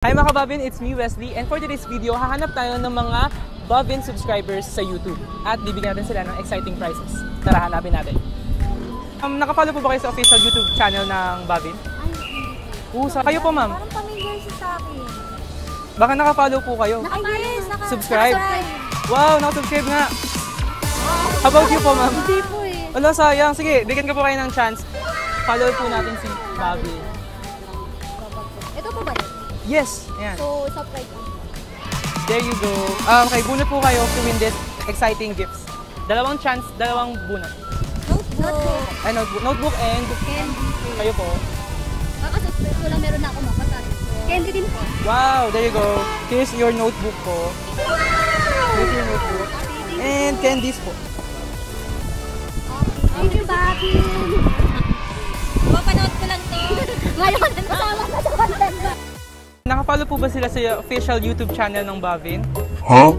Hi mga kabavin, it's me Wesley, and for today's video, hahanap tayo ng mga Bavin subscribers sa YouTube at bibigyan natin sila ng exciting prizes. Tara, hanapin natin. Nakafollow po ba kayo sa official YouTube channel ng Bavin? Kayo po ma'am? Parang familiar siya sa akin. Baka nakafollow po kayo? Yes, Subscribe? Wow, nakasubscribe nga! How about you po ma'am? Hindi po eh. Wala, sayang. Sige, bigyan ko po kayo ng chance. Follow po natin si Bavin. Ito po ba? Yes, ayan. So, subscribe po. There you go. Okay, bunot po kayo to win this exciting gifts. Dalawang chance, dalawang bunot. Notebook. Ay, notebook and Candy. kayo po. Kakasubscribe ko lang, meron na ako makatat. Candy din po. Wow, there you go. Here's your notebook po. Here's your notebook. And candies po. Thank you, Bobby. Mapanood ko lang to. Ngayon, kasama ka sa content ba? Nakafollow po ba sila sa official YouTube channel ng Bavin? Huh?